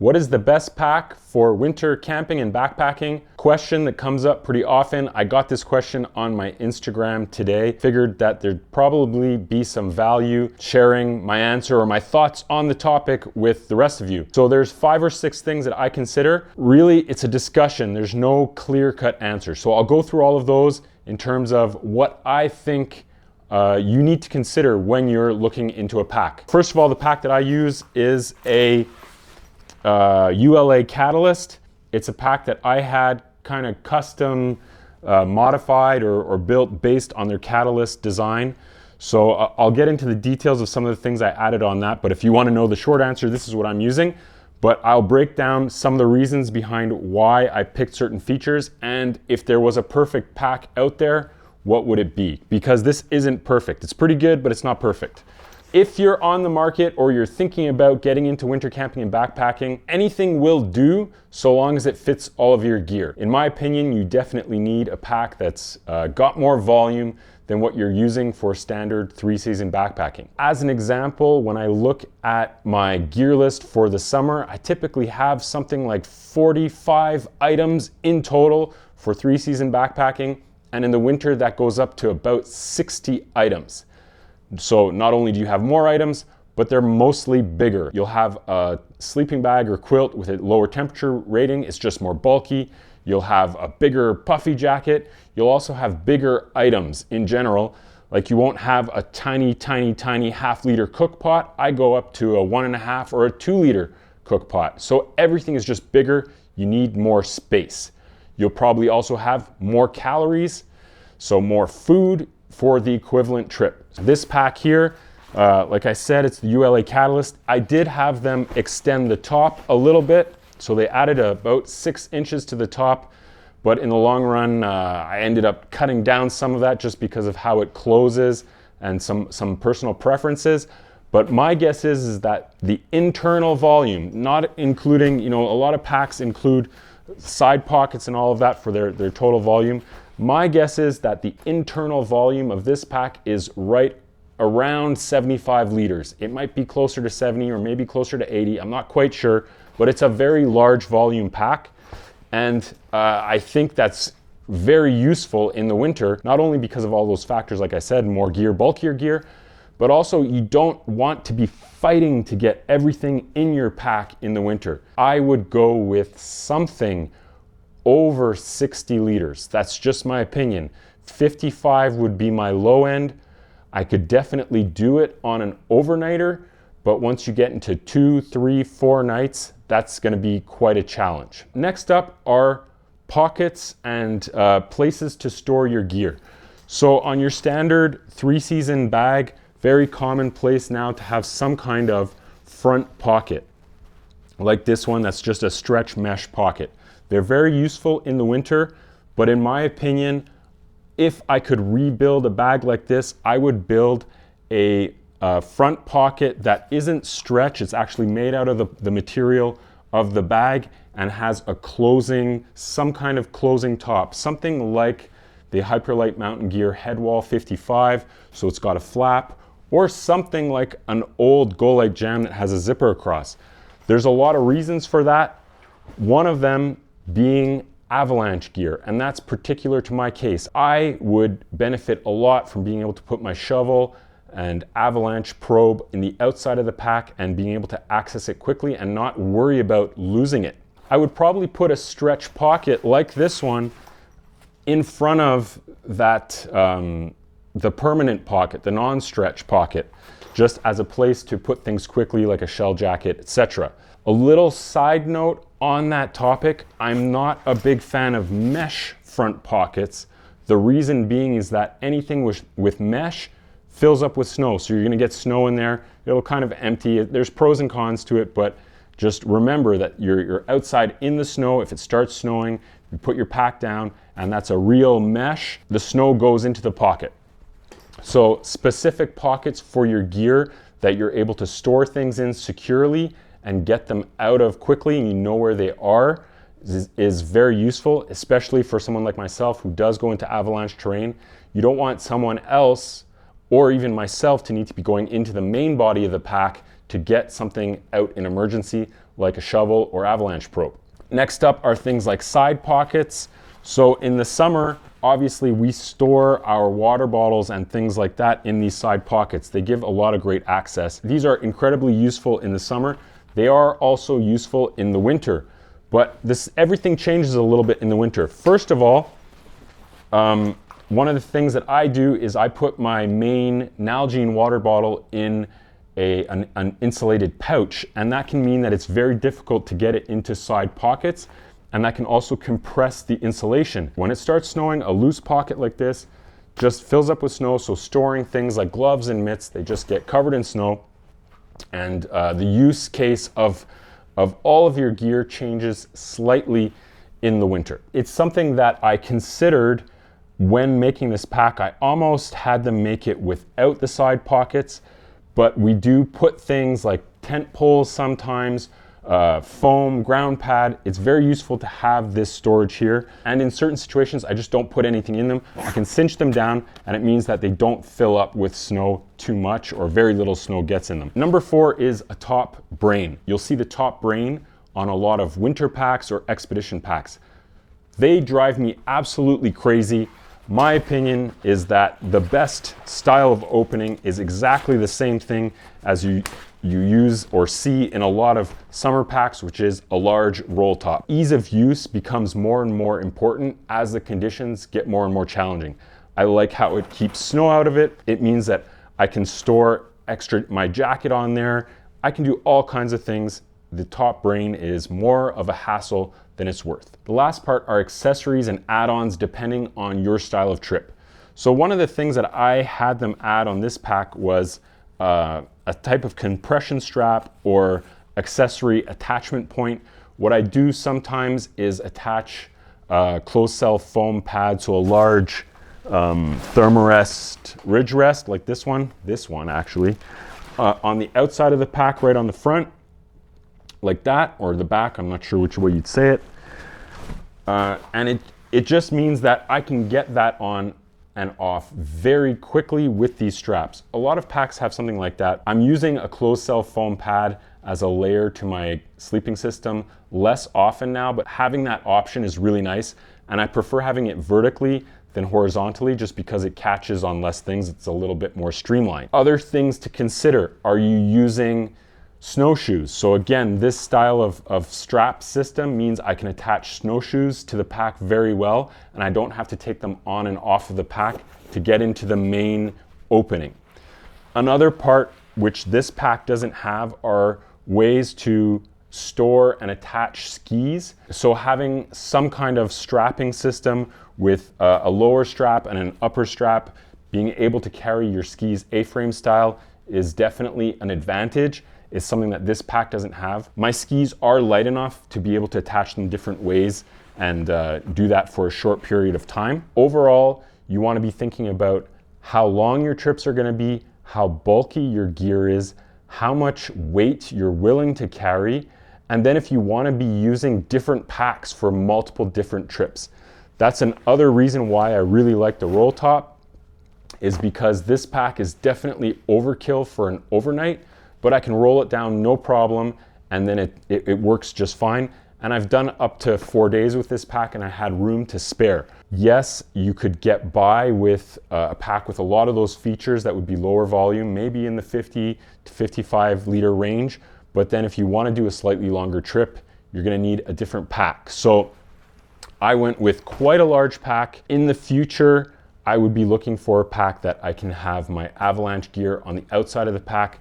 What is the best pack for winter camping and backpacking? Question that comes up pretty often. I got this question on my Instagram today. Figured that there'd probably be some value sharing my answer or my thoughts on the topic with the rest of you. So there's 5 or 6 things that I consider. Really, it's a discussion. There's no clear-cut answer. So I'll go through all of those in terms of what I think you need to consider when you're looking into a pack. First of all, the pack that I use is a ULA Catalyst. It's a pack that I had kind of custom modified or built based on their Catalyst design. So I'll get into the details of some of the things I added on that, but if you want to know the short answer, this is what I'm using. But I'll break down some of the reasons behind why I picked certain features, and if there was a perfect pack out there, what would it be? Because this isn't perfect. It's pretty good, but it's not perfect. If you're on the market or you're thinking about getting into winter camping and backpacking, anything will do so long as it fits all of your gear. In my opinion, you definitely need a pack that's got more volume than what you're using for standard 3-season backpacking. As an example, when I look at my gear list for the summer, I typically have something like 45 items in total for 3-season backpacking, and in the winter that goes up to about 60 items. So not only do you have more items, but they're mostly bigger. You'll have a sleeping bag or quilt with a lower temperature rating. It's just more bulky. You'll have a bigger puffy jacket. You'll also have bigger items in general. Like you won't have a tiny half-liter cook pot. I go up to a 1.5 or a 2-liter cook pot. So everything is just bigger. You need more space. You'll probably also have more calories, so more food for the equivalent trip. This pack here, like I said, it's the ULA Catalyst. I did have them extend the top a little bit, so they added about 6 inches to the top, but in the long run, I ended up cutting down some of that just because of how it closes and some personal preferences. But my guess is that the internal volume, not including, a lot of packs include side pockets and all of that for their total volume. My guess is that the internal volume of this pack is right around 75 liters. It might be closer to 70 or maybe closer to 80. I'm not quite sure, but it's a very large volume pack. And I think that's very useful in the winter, not only because of all those factors, like I said, more gear, bulkier gear, but also you don't want to be fighting to get everything in your pack in the winter. I would go with something over 60 liters. That's just my opinion. 55 would be my low end. I could definitely do it on an overnighter, but once you get into 2, 3, 4 nights, that's going to be quite a challenge. Next up are pockets and places to store your gear. So on your standard 3-season bag, very commonplace now to have some kind of front pocket. Like this one, that's just a stretch mesh pocket. They're very useful in the winter, but in my opinion, if I could rebuild a bag like this, I would build a front pocket that isn't stretch. It's actually made out of the material of the bag and has a closing, some kind of closing top, something like the Hyperlite Mountain Gear Headwall 55, so it's got a flap, or something like an old Golight Jam that has a zipper across. There's a lot of reasons for that. One of them being avalanche gear, and that's particular to my case. I would benefit a lot from being able to put my shovel and avalanche probe in the outside of the pack and being able to access it quickly and not worry about losing it. I would probably put a stretch pocket like this one in front of that, the permanent pocket, the non-stretch pocket, just as a place to put things quickly like a shell jacket, etc. A little side note on that topic, I'm not a big fan of mesh front pockets. The reason being is that anything with mesh fills up with snow. So you're gonna get snow in there. It'll kind of empty. There's pros and cons to it, but just remember that you're outside in the snow. If it starts snowing, you put your pack down and that's a real mesh. The snow goes into the pocket. So specific pockets for your gear that you're able to store things in securely and get them out of quickly and you know where they are is very useful, especially for someone like myself who does go into avalanche terrain. You don't want someone else or even myself to need to be going into the main body of the pack to get something out in emergency, like a shovel or avalanche probe. Next up are things like side pockets. So in the summer, obviously we store our water bottles and things like that in these side pockets. They give a lot of great access. These are incredibly useful in the summer. They are also useful in the winter, but everything changes a little bit in the winter. First of all, one of the things that I do is I put my main Nalgene water bottle in an insulated pouch, and that can mean that it's very difficult to get it into side pockets, and that can also compress the insulation. When it starts snowing, a loose pocket like this just fills up with snow, so storing things like gloves and mitts, they just get covered in snow, and the use case of all of your gear changes slightly in the winter. It's something that I considered when making this pack. I almost had them make it without the side pockets, but we do put things like tent poles sometimes, foam, ground pad. It's very useful to have this storage here. And in certain situations, I just don't put anything in them. I can cinch them down, and it means that they don't fill up with snow too much, or very little snow gets in them. Number 4 is a top brain. You'll see the top brain on a lot of winter packs or expedition packs. They drive me absolutely crazy. My opinion is that the best style of opening is exactly the same thing as you use or see in a lot of summer packs, which is a large roll top. Ease of use becomes more and more important as the conditions get more and more challenging. I like how it keeps snow out of it. It means that I can store my jacket on there. I can do all kinds of things. The top brain is more of a hassle than it's worth. The last part are accessories and add-ons depending on your style of trip. So one of the things that I had them add on this pack was a type of compression strap or accessory attachment point. What I do sometimes is attach a closed cell foam pad, so a large Thermarest ridge rest like this one actually, on the outside of the pack, right on the front, like that, or the back, I'm not sure which way you'd say it. And it just means that I can get that on and off very quickly with these straps. A lot of packs have something like that. I'm using a closed cell foam pad as a layer to my sleeping system less often now, but having that option is really nice. And I prefer having it vertically than horizontally just because it catches on less things. It's a little bit more streamlined. Other things to consider, are you using snowshoes? So again, this style of strap system means I can attach snowshoes to the pack very well, and I don't have to take them on and off of the pack to get into the main opening. Another part which this pack doesn't have are ways to store and attach skis. So having some kind of strapping system with a lower strap and an upper strap, being able to carry your skis A-frame style is definitely an advantage. Is something that this pack doesn't have. My skis are light enough to be able to attach them different ways and do that for a short period of time. Overall, you want to be thinking about how long your trips are going to be, how bulky your gear is, how much weight you're willing to carry, and then if you want to be using different packs for multiple different trips. That's another reason why I really like the roll top, is because this pack is definitely overkill for an overnight, but I can roll it down no problem, and then it works just fine. And I've done up to 4 days with this pack, and I had room to spare. Yes, you could get by with a pack with a lot of those features that would be lower volume, maybe in the 50 to 55 liter range, but then if you want to do a slightly longer trip, you're going to need a different pack. So I went with quite a large pack. In the future, I would be looking for a pack that I can have my avalanche gear on the outside of the pack.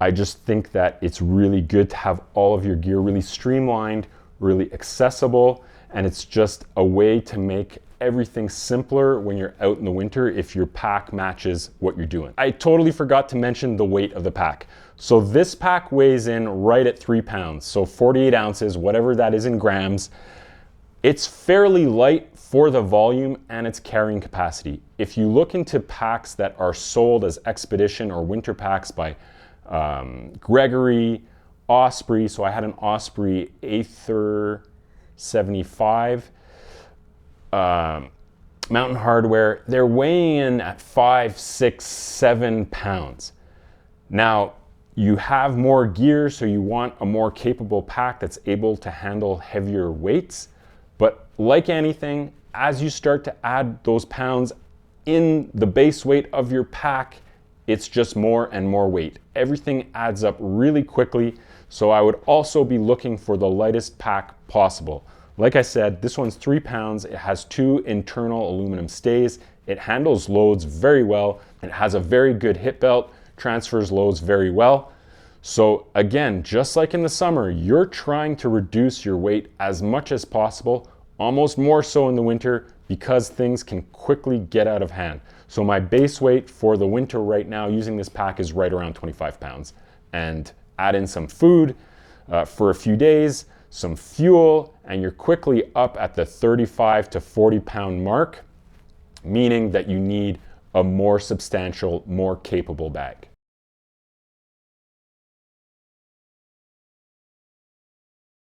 I just think that it's really good to have all of your gear really streamlined, really accessible, and it's just a way to make everything simpler when you're out in the winter if your pack matches what you're doing. I totally forgot to mention the weight of the pack. So this pack weighs in right at 3 pounds, so 48 ounces, whatever that is in grams. It's fairly light for the volume and its carrying capacity. If you look into packs that are sold as expedition or winter packs by Gregory, Osprey, so I had an Osprey Aether 75, Mountain Hardwear, they're weighing in at 5, 6, 7 pounds. Now, You have more gear, so you want a more capable pack that's able to handle heavier weights. But like anything, as you start to add those pounds in the base weight of your pack, it's just more and more weight. Everything adds up really quickly, so I would also be looking for the lightest pack possible. Like I said, this one's 3 pounds. It has 2 internal aluminum stays. It handles loads very well. It has a very good hip belt, transfers loads very well. So again, just like in the summer, you're trying to reduce your weight as much as possible, almost more so in the winter, because things can quickly get out of hand. So my base weight for the winter right now using this pack is right around 25 pounds. And add in some food for a few days, some fuel, and you're quickly up at the 35 to 40 pound mark, meaning that you need a more substantial, more capable bag.